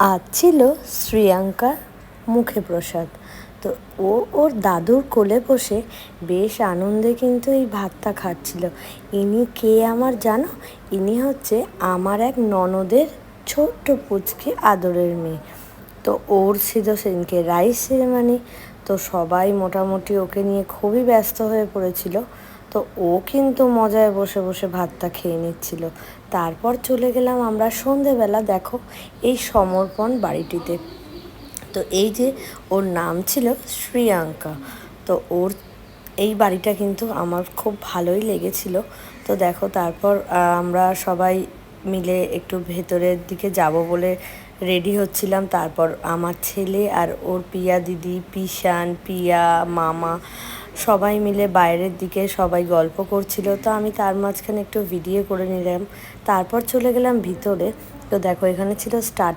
আজ ছিল শ্রিয়াঙ্কার মুখে প্রসাদ। তো ও ওর দাদুর কোলে বসে বেশ আনন্দে কিন্তু এই ভাতটা খাচ্ছিল। ইনি কে আমার জানো? ইনি হচ্ছে আমার এক ননদের ছোট্ট পুচকে আদরের মেয়ে। তো ওর ছিল সেদিনকে রাইস সেরেমানি। তো সবাই মোটামুটি ওকে নিয়ে খুবই ব্যস্ত হয়ে পড়েছিল। তো ও কিন্তু মজায় বসে বসে ভাতটা খেয়ে নিচ্ছিল। তারপর চলে গেলাম আমরা সন্ধেবেলা, দেখো, এই সমর্পণ বাড়িটিতে। তো এই যে ওর নাম ছিল শ্রিয়াঙ্কা। তো ওর এই বাড়িটা কিন্তু আমার খুব ভালোই লেগেছিল। তো দেখো, তারপর আমরা সবাই মিলে একটু ভেতরের দিকে যাব বলে রেডি হচ্ছিলাম। তারপর আমার ছেলে আর ওর পিয়া দিদি, পিসান, পিয়া, মামা সবাই মিলে বাইরের দিকে সবাই গল্প করছিল। তো আমি তার মাঝখানে একটু ভিডিও করে নিলাম। তারপর চলে গেলাম ভিতরে। তো দেখো, এখানে ছিল স্টার্ট